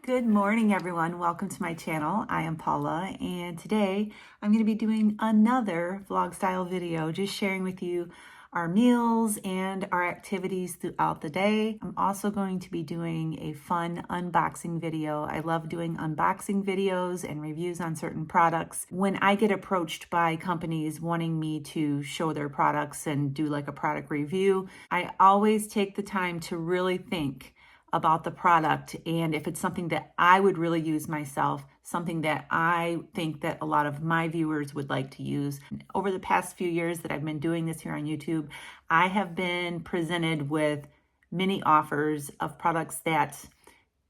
Good morning, everyone. Welcome to my channel. I am Paula, and today I'm going to be doing another vlog style video, just sharing with you our meals and our activities throughout the day. I'm also going to be doing a fun unboxing video. I love doing unboxing videos and reviews on certain products. When I get approached by companies wanting me to show their products and do like a product review, I always take the time to really think about the product, and if it's something that I would really use myself, something that I think that a lot of my viewers would like to use. Over the past few years that I've been doing this here on YouTube, I have been presented with many offers of products that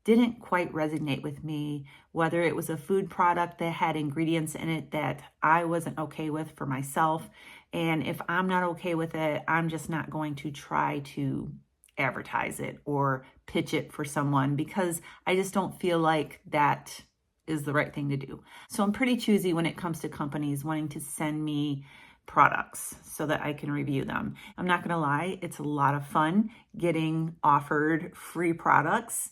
didn't quite resonate with me, whether it was a food product that had ingredients in it that I wasn't okay with for myself. And if I'm not okay with it, I'm just not going to try to advertise it or pitch it for someone, because I just don't feel like that is the right thing to do. So I'm pretty choosy when it comes to companies wanting to send me products so that I can review them. I'm not gonna lie, it's a lot of fun getting offered free products,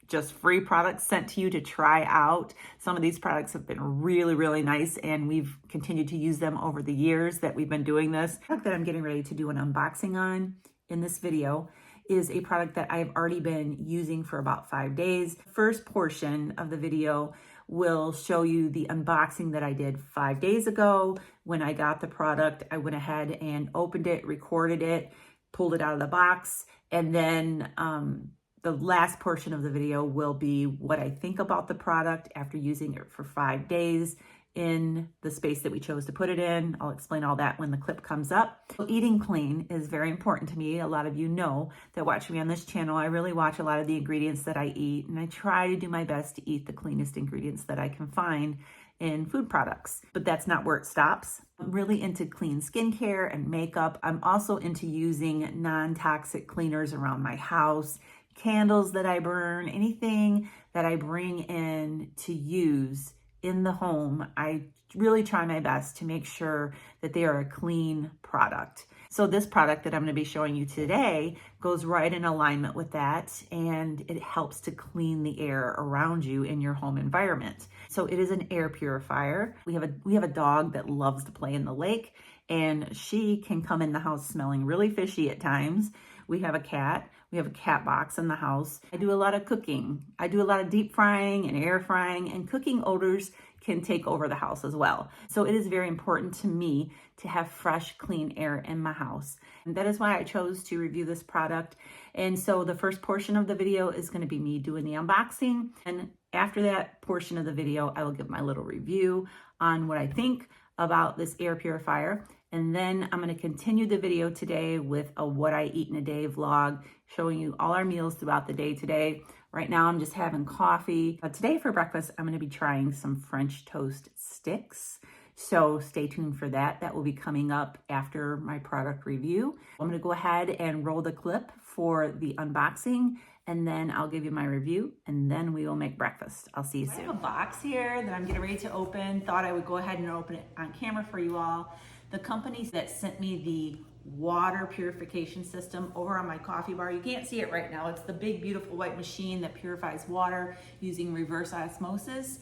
just free products sent to you to try out. Some of these products have been really, really nice, and we've continued to use them over the years that we've been doing this. The product that I'm getting ready to do an unboxing on in this video is a product that I've already been using for about 5 days. First portion of the video will show you the unboxing that I did 5 days ago. When I got the product, I went ahead and opened it, recorded it, pulled it out of the box, and then the last portion of the video will be what I think about the product after using it for 5 days in the space that we chose to put it in. I'll explain all that when the clip comes up. So eating clean is very important to me. A lot of you know that watch me on this channel. I really watch a lot of the ingredients that I eat, and I try to do my best to eat the cleanest ingredients that I can find in food products. But that's not where it stops. I'm really into clean skincare and makeup. I'm also into using non-toxic cleaners around my house, candles that I burn, anything that I bring in to use in the home. I really try my best to make sure that they are a clean product. So this product that I'm going to be showing you today goes right in alignment with that, and it helps to clean the air around you in your home environment. So it is an air purifier. We have a dog that loves to play in the lake, and she can come in the house smelling really fishy at times. We have a cat. We have a cat box in the house. I do a lot of cooking. I do a lot of deep frying and air frying, and cooking odors can take over the house as well. So it is very important to me to have fresh, clean air in my house. And that is why I chose to review this product. And so the first portion of the video is going to be me doing the unboxing. And after that portion of the video, I will give my little review on what I think about this air purifier. And then I'm going to continue the video today with a what I eat in a day vlog, showing you all our meals throughout the day today. Right now I'm just having coffee. Today for breakfast, I'm going to be trying some French toast sticks. So stay tuned for that. That will be coming up after my product review. I'm going to go ahead and roll the clip for the unboxing, and then I'll give you my review, and then we will make breakfast. I'll see you soon. I have a box here that I'm getting ready to open. Thought I would go ahead and open it on camera for you all. The companies that sent me the water purification system over on my coffee bar, you can't see it right now. It's the big, beautiful white machine that purifies water using reverse osmosis.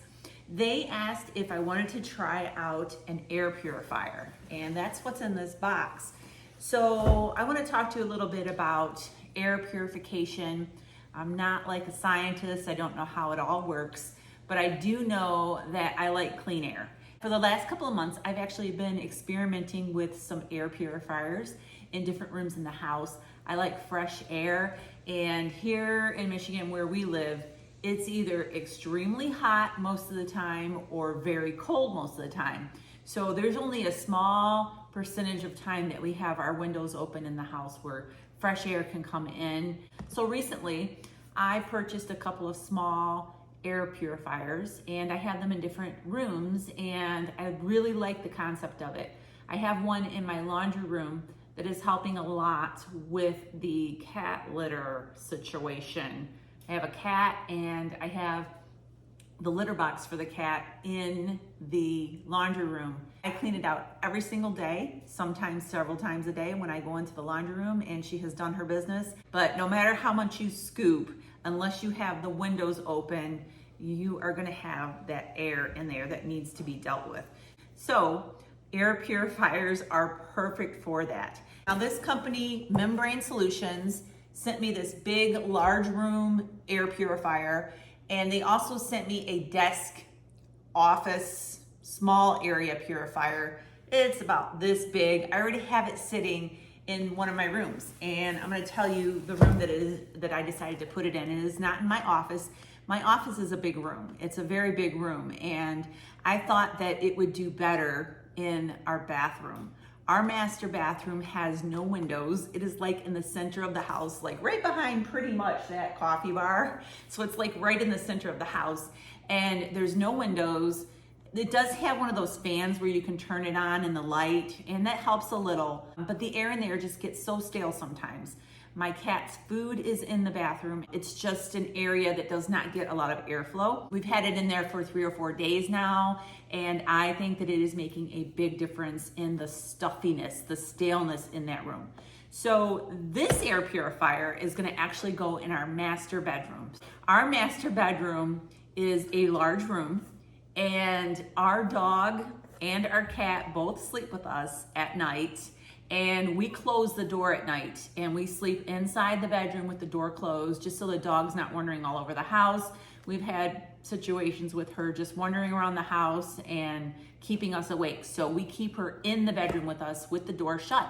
They asked if I wanted to try out an air purifier, and that's what's in this box. So I want to talk to you a little bit about air purification. I'm not like a scientist. I don't know how it all works, but I do know that I like clean air. For the last couple of months, I've actually been experimenting with some air purifiers in different rooms in the house. I like fresh air, and here in Michigan where we live, it's either extremely hot most of the time or very cold most of the time. So there's only a small percentage of time that we have our windows open in the house where fresh air can come in. So recently, I purchased a couple of small air purifiers, and I have them in different rooms, and I really like the concept of it. I have one in my laundry room that is helping a lot with the cat litter situation. I have a cat, and I have the litter box for the cat in the laundry room. I clean it out every single day, sometimes several times a day when I go into the laundry room, and she has done her business. But no matter how much you scoop, unless you have the windows open, you are gonna have that air in there that needs to be dealt with. So air purifiers are perfect for that. Now this company, Membrane Solutions, sent me this big, large room air purifier, and they also sent me a desk, office, small area purifier. It's about this big. I already have it sitting in one of my rooms, and I'm gonna tell you the room that I decided to put it in. It is not in my office. My office is a big room. It's a very big room, and I thought that it would do better in our bathroom. Our master bathroom has no windows. It is like in the center of the house, like right behind pretty much that coffee bar. So it's like right in the center of the house, and there's no windows. It does have one of those fans where you can turn it on in the light, and that helps a little, but the air in there just gets so stale sometimes. My cat's food is in the bathroom. It's just an area that does not get a lot of airflow. We've had it in there for 3 or 4 days now, and I think that it is making a big difference in the stuffiness, the staleness in that room. So this air purifier is gonna actually go in our master bedroom. Our master bedroom is a large room, and our dog and our cat both sleep with us at night, and we close the door at night, and we sleep inside the bedroom with the door closed just so the dog's not wandering all over the house. We've had situations with her just wandering around the house and keeping us awake, so we keep her in the bedroom with us with the door shut.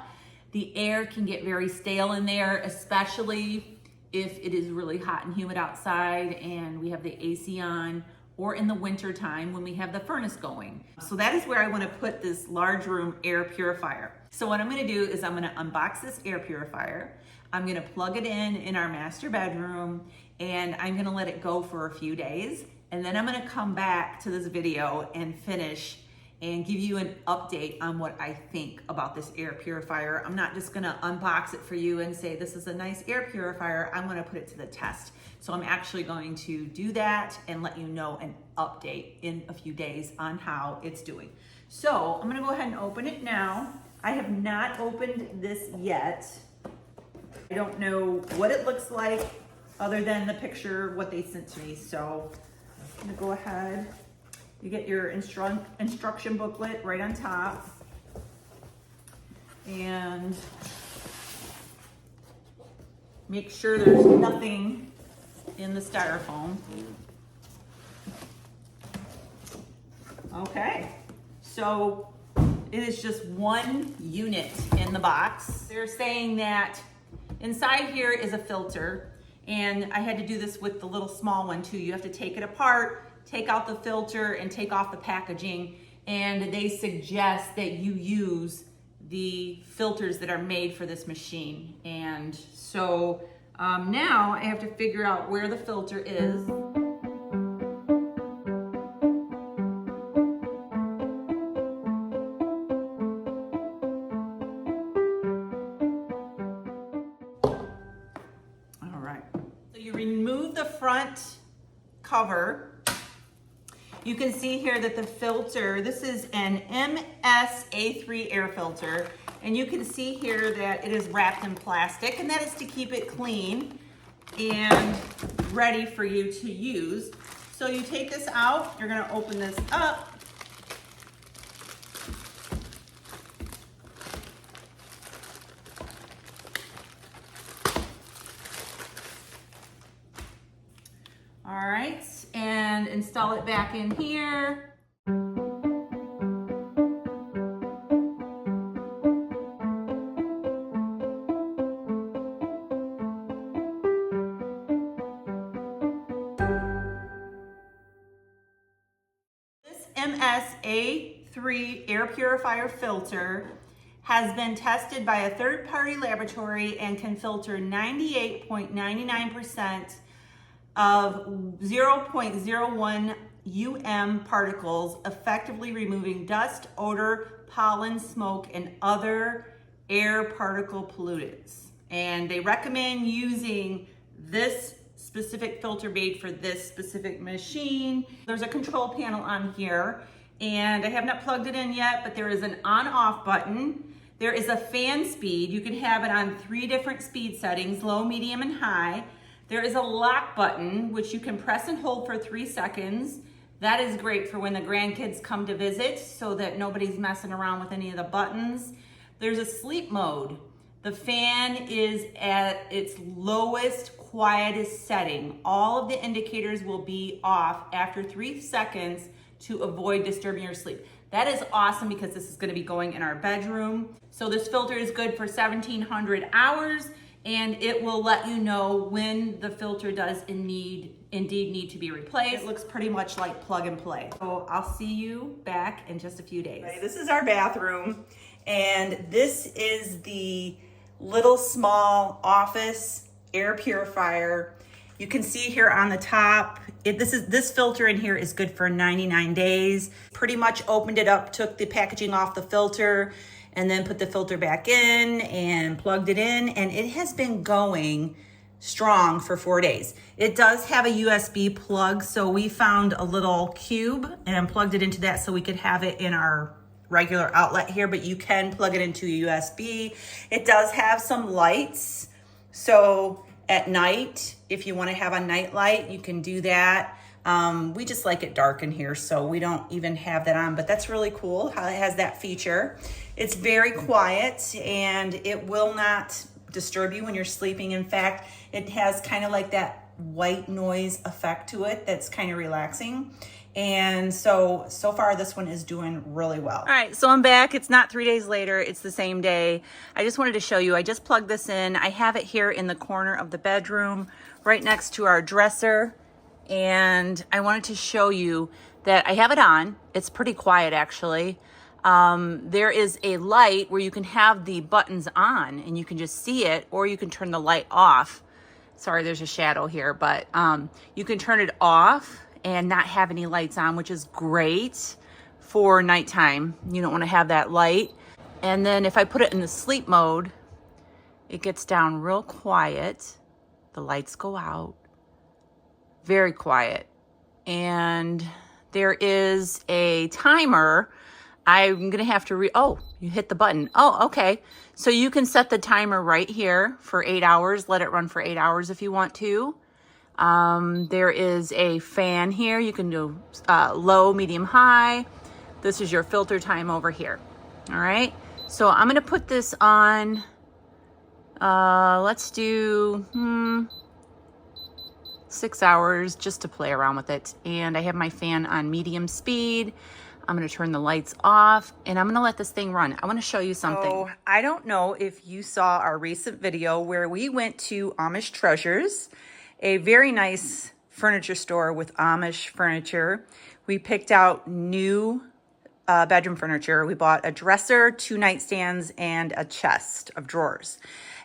The air can get very stale in there, especially if it is really hot and humid outside and we have the AC on, or in the winter time when we have the furnace going. So that is where I want to put this large room air purifier. So what I'm going to do is I'm going to unbox this air purifier. I'm going to plug it in our master bedroom, and I'm going to let it go for a few days. And then I'm going to come back to this video and finish and give you an update on what I think about this air purifier. I'm not just gonna unbox it for you and say, this is a nice air purifier. I'm gonna put it to the test. So I'm actually going to do that and let you know an update in a few days on how it's doing. So I'm gonna go ahead and open it now. I have not opened this yet. I don't know what it looks like other than the picture, what they sent to me. So I'm gonna go ahead. You get your instruction booklet right on top. And make sure there's nothing in the styrofoam. Okay, so it is just one unit in the box. They're saying that inside here is a filter, and I had to do this with the little small one too. You have to take it apart, take out the filter, and take off the packaging, and they suggest that you use the filters that are made for this machine. And so now I have to figure out where the filter is. All right, so you remove the front cover. You can see here that the filter, this is an MSA3 air filter, and you can see here that it is wrapped in plastic, and that is to keep it clean and ready for you to use. So you take this out, you're gonna open this up. All right, and install it back in here. This MSA3 air purifier filter has been tested by a third-party laboratory and can filter 98.99% of 0.01 particles, effectively removing dust, odor, pollen, smoke, and other air particle pollutants. And they recommend using this specific filter made for this specific machine. There's a control panel on here, and I have not plugged it in yet, but there is an on-off button. There is a fan speed. You can have it on 3 different speed settings, low, medium, and high. There is a lock button, which you can press and hold for 3 seconds. That is great for when the grandkids come to visit so that nobody's messing around with any of the buttons. There's a sleep mode. The fan is at its lowest, quietest setting. All of the indicators will be off after 3 seconds to avoid disturbing your sleep. That is awesome because this is going to be going in our bedroom. So this filter is good for 1700 hours, and it will let you know when the filter does indeed need to be replaced. It looks pretty much like plug and play. So I'll see you back in just a few days. Right, this is our bathroom, and this is the little small office air purifier. You can see here on the top, this filter in here is good for 99 days. Pretty much opened it up, took the packaging off the filter, and then put the filter back in and plugged it in, and it has been going strong for 4 days. It does have a USB plug, so we found a little cube and plugged it into that so we could have it in our regular outlet here, but you can plug it into a USB. It does have some lights, so at night, if you want to have a night light, you can do that. We just like it dark in here, so we don't even have that on, but that's really cool how it has that feature. It's very quiet, and it will not disturb you when you're sleeping. In fact, it has kind of like that white noise effect to it that's kind of relaxing. And so far this one is doing really well. All right, so I'm back. It's not 3 days later, it's the same day. I just wanted to show you, I just plugged this in. I have it here in the corner of the bedroom, right next to our dresser. And I wanted to show you that I have it on. It's pretty quiet actually. There is a light where you can have the buttons on and you can just see it, or you can turn the light off. Sorry, there's a shadow here, but you can turn it off and not have any lights on, which is great for nighttime. You don't want to have that light. And then if I put it in the sleep mode, it gets down real quiet. The lights go out, very quiet. And there is a timer. I'm gonna have to oh, you hit the button. Oh, okay. So you can set the timer right here for 8 hours. Let it run for 8 hours if you want to. There is a fan here. You can do low, medium, high. This is your filter time over here. All right. So I'm going to put this on. Let's do 6 hours just to play around with it. And I have my fan on medium speed. I'm going to turn the lights off and I'm going to let this thing run. I want to show you something. So I don't know if you saw our recent video where we went to Amish Treasures, a very nice furniture store with Amish furniture. We picked out new bedroom furniture. We bought a dresser, 2 nightstands, and a chest of drawers.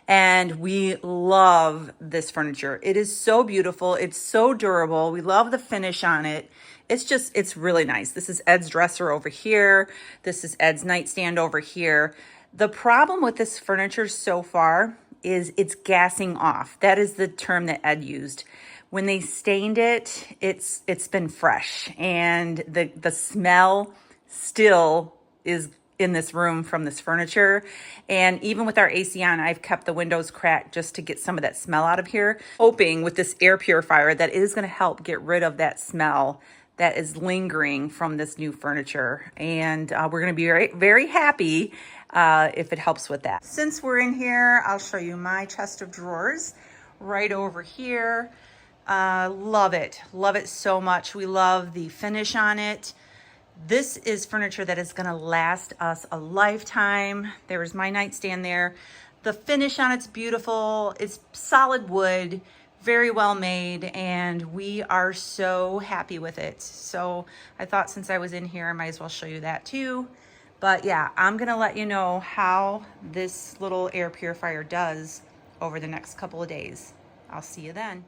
And we love this furniture. It is so beautiful. It's so durable. We love the finish on it. It's really nice. This is Ed's dresser over here. This is Ed's nightstand over here. The problem with this furniture so far is it's gassing off. That is the term that Ed used. When they stained it, it's been fresh, and the smell still is in this room from this furniture. And even with our AC on, I've kept the windows cracked just to get some of that smell out of here, hoping with this air purifier that it is going to help get rid of that smell that is lingering from this new furniture. And we're going to be very, very happy if it helps with that. Since we're in here, I'll show you my chest of drawers right over here. Love it so much. We love the finish on it. This is furniture that is going to last us a lifetime. There's my nightstand there. The finish on it's beautiful. It's solid wood, very well made, and we are so happy with it. So I thought since I was in here, I might as well show you that too. But yeah, I'm going to let you know how this little air purifier does over the next couple of days. I'll see you then.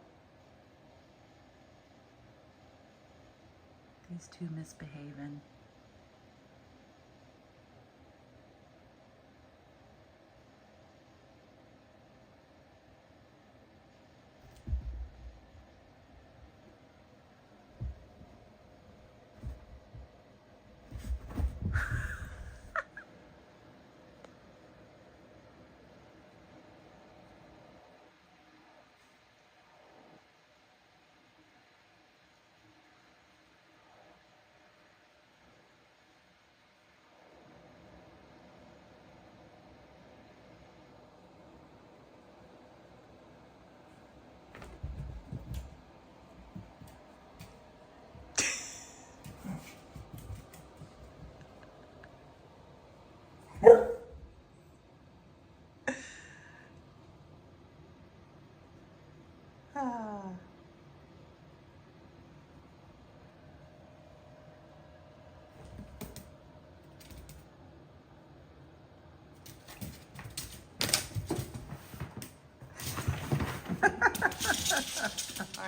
These two misbehaving.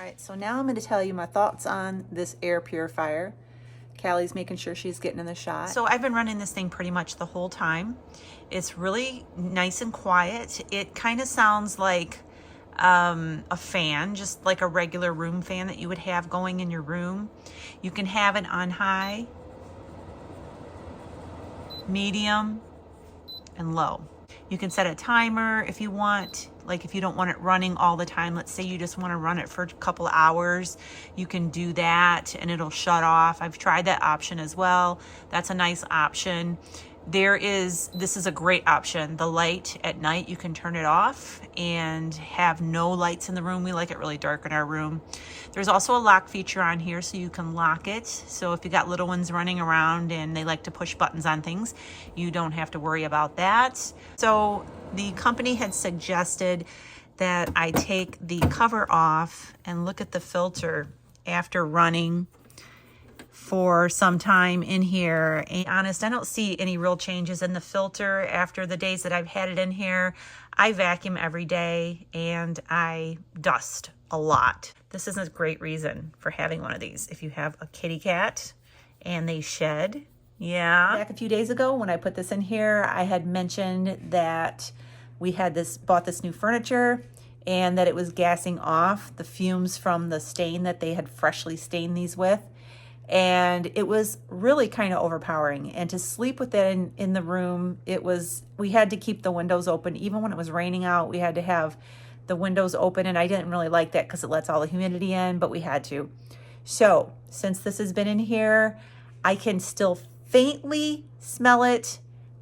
right, so now I'm going to tell you my thoughts on this air purifier. Callie's making sure she's getting in the shot. So I've been running this thing pretty much the whole time. It's really nice and quiet. It kind of sounds like a fan, just like a regular room fan that you would have going in your room. You can have it on high, medium, and low. You can set a timer if you want, like if you don't want it running all the time. Let's say you just want to run it for a couple of hours, you can do that and it'll shut off. I've tried that option as well. That's a nice option. This is a great option. The light at night, you can turn it off and have no lights in the room. We like it really dark in our room. There's also a lock feature on here, so you can lock it. So if you got little ones running around and they like to push buttons on things, you don't have to worry about that. So the company had suggested that I take the cover off and look at the filter after running for some time in here. And honest, I don't see any real changes in the filter after the days that I've had it in here. I vacuum every day and I dust a lot. This is a great reason for having one of these. If you have a kitty cat and they shed, yeah. Back a few days ago when I put this in here, I had mentioned that we had bought this new furniture and that it was gassing off the fumes from the stain that they had freshly stained these with. And it was really kind of overpowering. And to sleep with it in the room, we had to keep the windows open. Even when it was raining out, we had to have the windows open. And I didn't really like that because it lets all the humidity in, but we had to. So since this has been in here, I can still faintly smell it,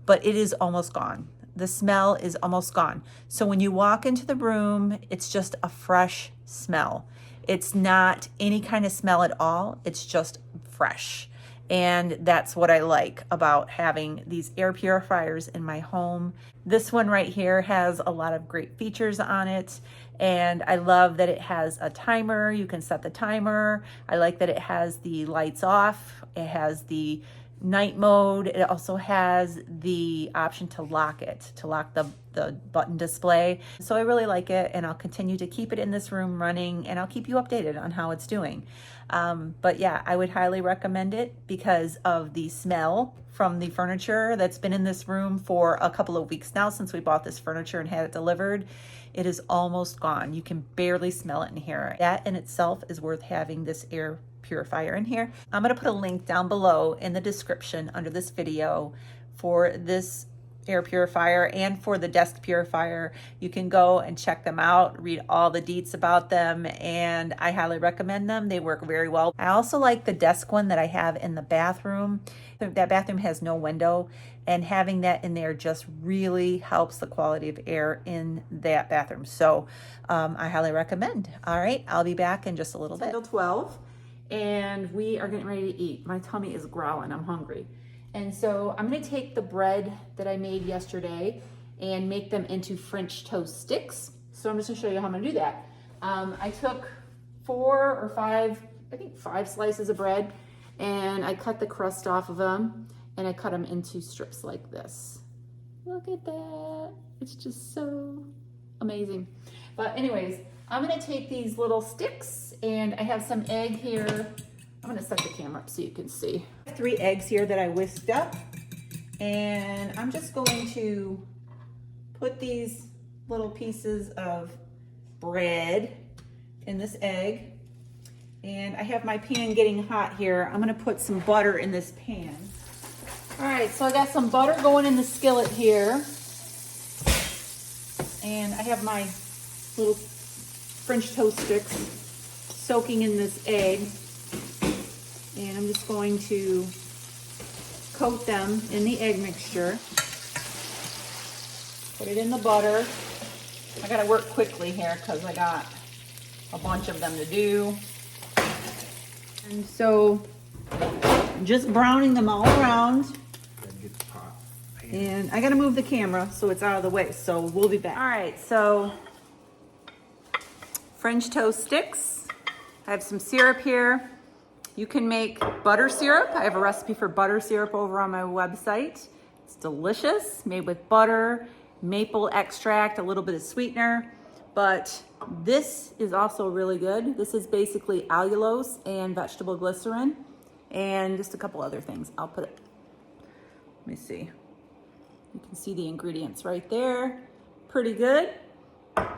but it is almost gone. The smell is almost gone. So when you walk into the room, it's just a fresh smell. It's not any kind of smell at all. It's just fresh. And that's what I like about having these air purifiers in my home. This one right here has a lot of great features on it. And I love that it has a timer. You can set the timer. I like that it has the lights off. It has the night mode. It also has the option to lock it, to lock the button display. So I really like it, and I'll continue to keep it in this room running, and I'll keep you updated on how it's doing. But yeah, I would highly recommend it because of the smell from the furniture that's been in this room for a couple of weeks now since we bought this furniture and had it delivered. It is almost gone. You can barely smell it in here. That in itself is worth having this air purifier in here. I'm going to put a link down below in the description under this video for this air purifier and for the desk purifier. You can go and check them out, read all the deets about them, and I highly recommend them. They work very well. I also like the desk one that I have in the bathroom. That bathroom has no window, and having that in there just really helps the quality of air in that bathroom. So I highly recommend. All right, I'll be back in just a little bit. Until 12. And we are getting ready to eat. My tummy is growling, I'm hungry. And so I'm gonna take the bread that I made yesterday and make them into French toast sticks. So I'm just gonna show you how I'm gonna do that. I took 4 or 5, I think 5 slices of bread, and I cut the crust off of them, and I cut them into strips like this. Look at that, it's just so amazing. But anyways, I'm gonna take these little sticks, and I have some egg here. I'm gonna set the camera up so you can see. I have 3 eggs here that I whisked up, and I'm just going to put these little pieces of bread in this egg. And I have my pan getting hot here. I'm gonna put some butter in this pan. All right, so I got some butter going in the skillet here. And I have my little French toast sticks soaking in this egg. And I'm just going to coat them in the egg mixture. Put it in the butter. I gotta work quickly here because I got a bunch of them to do. And so just browning them all around. And I gotta move the camera so it's out of the way, so we'll be back. All right, so French toast sticks. I have some syrup here. You can make butter syrup. I have a recipe for butter syrup over on my website. It's delicious, made with butter, maple extract, a little bit of sweetener. But this is also really good. This is basically allulose and vegetable glycerin and just a couple other things. I'll put it, let me see. You can see the ingredients right there. Pretty good.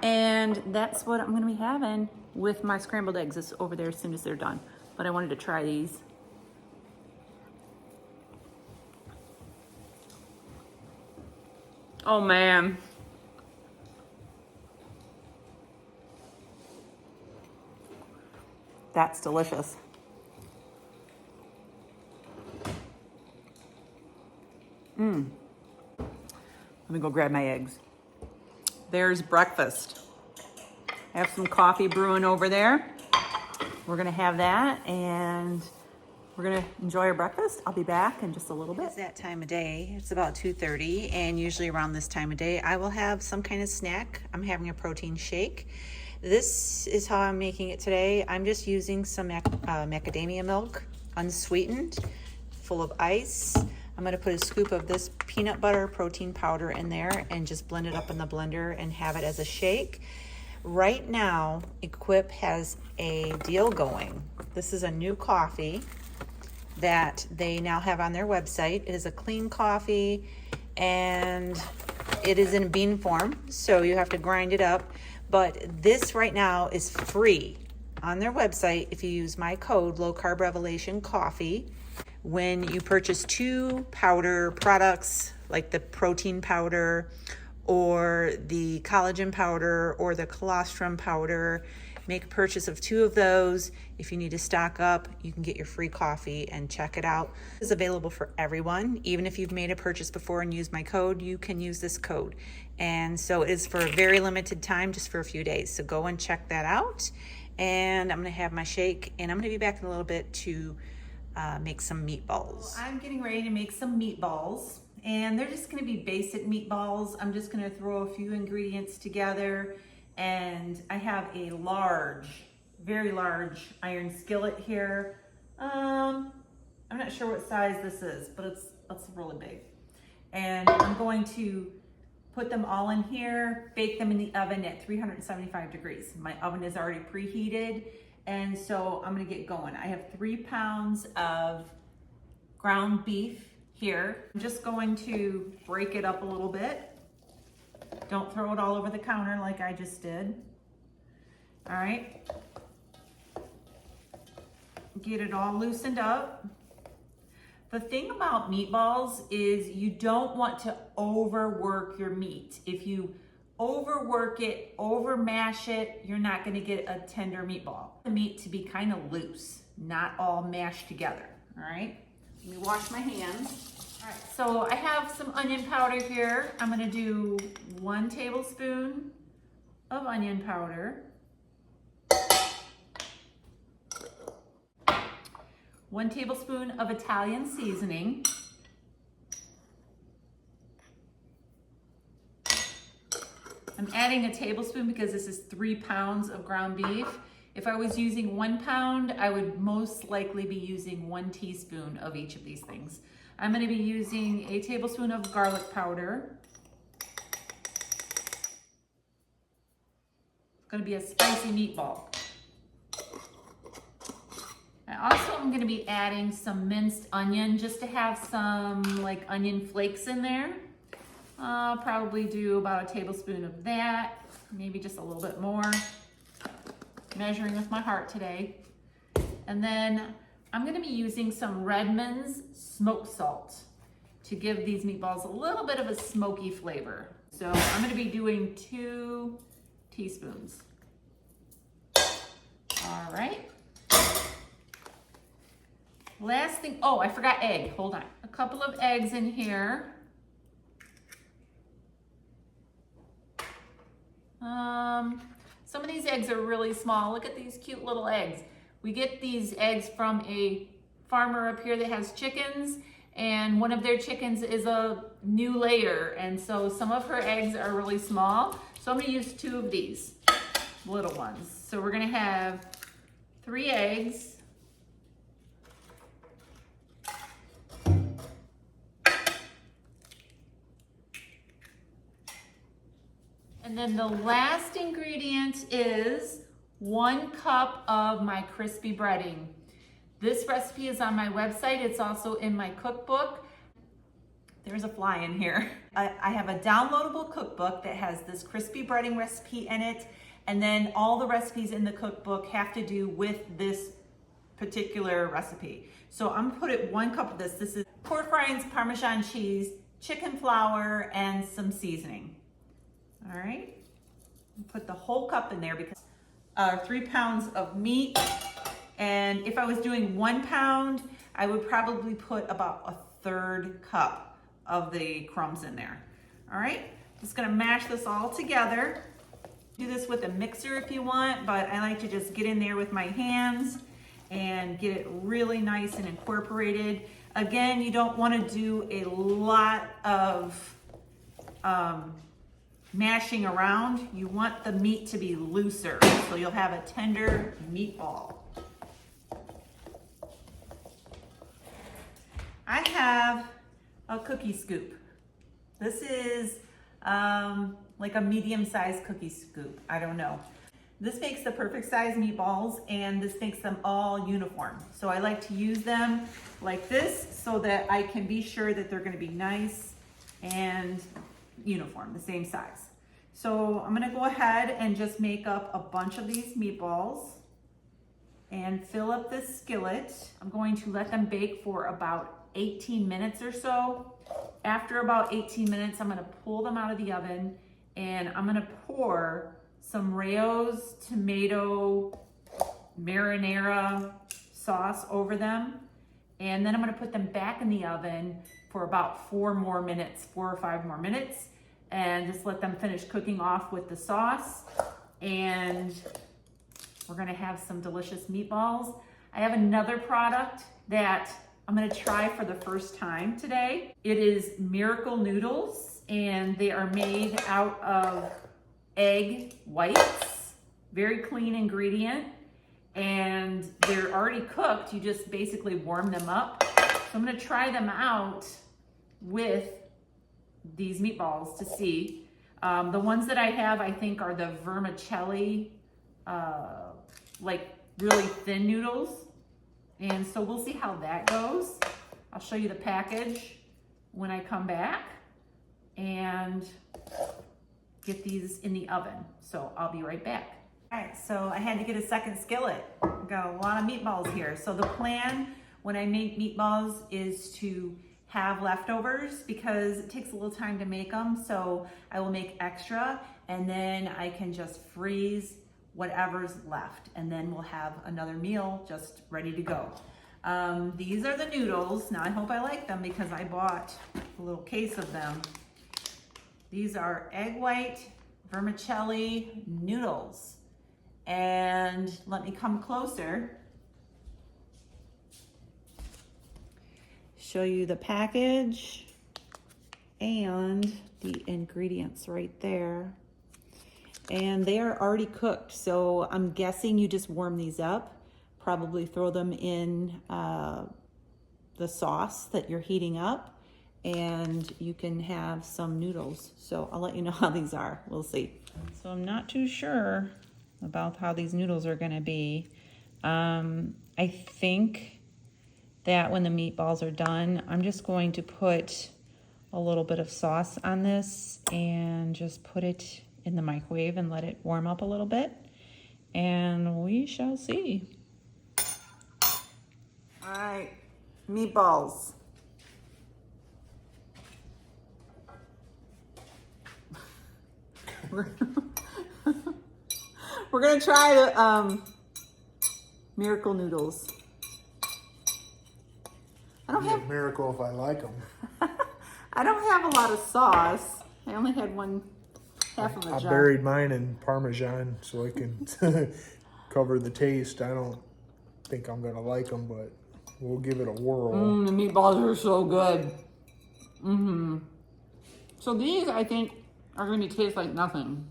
And that's what I'm gonna be having with my scrambled eggs. It's over there as soon as they're done. But I wanted to try these. Oh man. That's delicious. Let me go grab my eggs. There's breakfast. I have some coffee brewing over there. We're gonna have that and we're gonna enjoy our breakfast. I'll be back in just a little bit. It's that time of day. It's about 2:30, and usually around this time of day, I will have some kind of snack. I'm having a protein shake. This is how I'm making it today. I'm just using some macadamia milk, unsweetened, full of ice. I'm gonna put a scoop of this peanut butter protein powder in there and just blend it up in the blender and have it as a shake. Right now, Equip has a deal going. This is a new coffee that they now have on their website. It is a clean coffee and it is in bean form, so you have to grind it up. But this right now is free on their website if you use my code Low Carb Revelation Coffee. When you purchase 2 powder products like the protein powder or the collagen powder or the colostrum powder, make a purchase of 2 of those. If you need to stock up, you can get your free coffee and check it out. It's available for everyone. Even if you've made a purchase before and used my code, you can use this code. And so it is for a very limited time, just for a few days. So go and check that out. And I'm gonna have my shake, and I'm gonna be back in a little bit to make some meatballs. I'm getting ready to make some meatballs, and they're just gonna be basic meatballs. I'm just gonna throw a few ingredients together, and I have a large, very large iron skillet here. I'm not sure what size this is, but it's really big. And I'm going to put them all in here, bake them in the oven at 375 degrees. My oven is already preheated, and so I'm gonna get going. I have 3 pounds of ground beef here. I'm just going to break it up a little bit. Don't throw it all over the counter like I just did. All right. Get it all loosened up. The thing about meatballs is you don't want to overwork your meat. If you overwork it, over mash it, you're not gonna get a tender meatball. The meat to be kind of loose, not all mashed together, all right? Let me wash my hands. All right, so I have some onion powder here. I'm gonna do 1 tablespoon of onion powder. 1 tablespoon of Italian seasoning. I'm adding a tablespoon because this is 3 pounds of ground beef. If I was using 1 pound, I would most likely be using 1 teaspoon of each of these things. I'm gonna be using a tablespoon of garlic powder. It's gonna be a spicy meatball. I also am gonna be adding some minced onion just to have some like onion flakes in there. I'll probably do about a tablespoon of that, maybe just a little bit more. Measuring with my heart today. And then I'm gonna be using some Redmond's smoked salt to give these meatballs a little bit of a smoky flavor. So I'm gonna be doing 2 teaspoons. All right. Last thing, oh, I forgot egg, hold on. A couple of eggs in here. Some of these eggs are really small. Look at these cute little eggs. We get these eggs from a farmer up here that has chickens, and one of their chickens is a new layer, and so some of her eggs are really small. So I'm gonna use 2 of these little ones. So we're gonna have 3 eggs. And then the last ingredient is 1 cup of my crispy breading. This recipe is on my website. It's also in my cookbook. There's a fly in here. I have a downloadable cookbook that has this crispy breading recipe in it, and then all the recipes in the cookbook have to do with this particular recipe. So I'm gonna put it 1 cup of this. This is pork rinds, Parmesan cheese, chicken flour, and some seasoning. All right, put the whole cup in there because 3 pounds of meat. And if I was doing 1 pound, I would probably put about 1/3 cup of the crumbs in there. All right, just gonna mash this all together. Do this with a mixer if you want, but I like to just get in there with my hands and get it really nice and incorporated. Again, you don't wanna do a lot of mashing around. You want the meat to be looser, so you'll have a tender meatball. I have a cookie scoop. This is like a medium-sized cookie scoop. I don't know. This makes the perfect size meatballs, and this makes them all uniform. So I like to use them like this so that I can be sure that they're gonna be nice and uniform, the same size. So I'm gonna go ahead and just make up a bunch of these meatballs and fill up this skillet. I'm going to let them bake for about 18 minutes or so. After about 18 minutes, I'm gonna pull them out of the oven and I'm gonna pour some Rayo's tomato marinara sauce over them. And then I'm gonna put them back in the oven for about 4 or 5 more minutes, and just let them finish cooking off with the sauce. And we're gonna have some delicious meatballs. I have another product that I'm gonna try for the first time today. It is Miracle Noodles, and they are made out of egg whites. Very clean ingredient, and they're already cooked. You just basically warm them up. So I'm gonna try them out with these meatballs to see. The ones that I have, I think, are the vermicelli, like really thin noodles. And so we'll see how that goes. I'll show you the package when I come back and get these in the oven. So I'll be right back. All right, so I had to get a second skillet. I've got a lot of meatballs here. So the plan when I make meatballs is to have leftovers because it takes a little time to make them. So I will make extra, and then I can just freeze whatever's left, and then we'll have another meal just ready to go. These are the noodles. Now I hope I like them because I bought a little case of them. These are egg white vermicelli noodles. And let me come closer. Show you the package and the ingredients right there. And they are already cooked, so I'm guessing you just warm these up, probably throw them in the sauce that you're heating up, and you can have some noodles. So I'll let you know how these are. We'll see. So I'm not too sure about how these noodles are gonna be. I think that when the meatballs are done, I'm just going to put a little bit of sauce on this and just put it in the microwave and let it warm up a little bit, and we shall see. All right, meatballs. We're gonna try the Miracle Noodles. I don't have miracle if I like them. I don't have a lot of sauce. I only had half of a jar. I buried mine in Parmesan so I can cover the taste. I don't think I'm gonna like them, but we'll give it a whirl. The meatballs are so good. So these, I think, are gonna taste like nothing.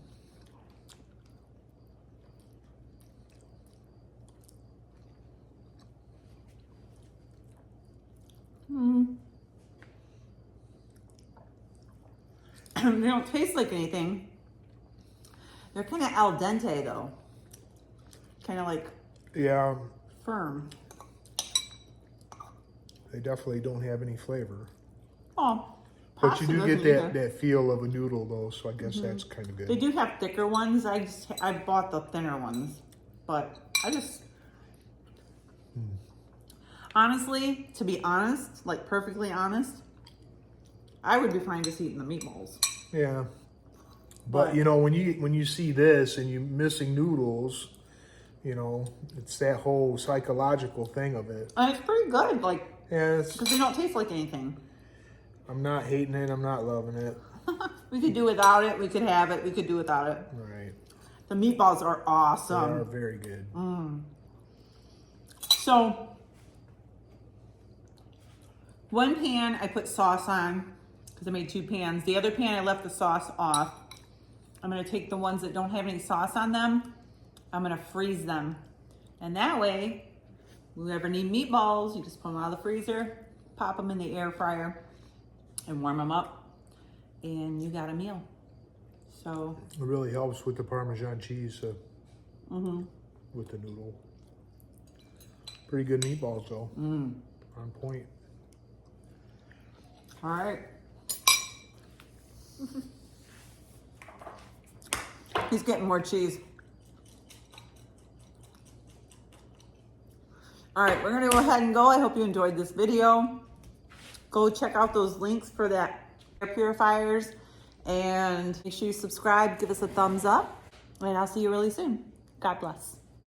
They don't taste like anything. They're kind of al dente though. Kind of like Yeah, firm. they definitely don't have any flavor. Oh, But you do pasta get doesn't either. that feel of a noodle though, so I guess that's kind of They good. do have thicker ones. I bought the thinner ones, but I just honestly, to be honest, like perfectly honest, I would be fine just eating the meatballs. Yeah. But you know, when you see this and you're missing noodles, you know, it's that whole psychological thing of it. And it's pretty good, like, Yeah, because they don't taste like anything. I'm not hating it. I'm not loving it. We could do without it. We could have it. We could do without it. Right. The meatballs are They awesome. are very good. So, one pan I put sauce on because I made 2 pans. The other pan I left the sauce off. I'm going to take the ones that don't have any sauce on them. I'm going to freeze them. And that way, if you ever need meatballs, you just pull them out of the freezer, pop them in the air fryer, and warm them up. And you got a meal. So, It really helps with the Parmesan cheese with the noodle. Pretty good meatballs though. On point. all right. He's getting more cheese. All right, we're gonna go ahead and go. I hope you enjoyed this video. Go check out those links for that purifiers and make sure you subscribe, give us a thumbs up, and I'll see you really soon. God bless.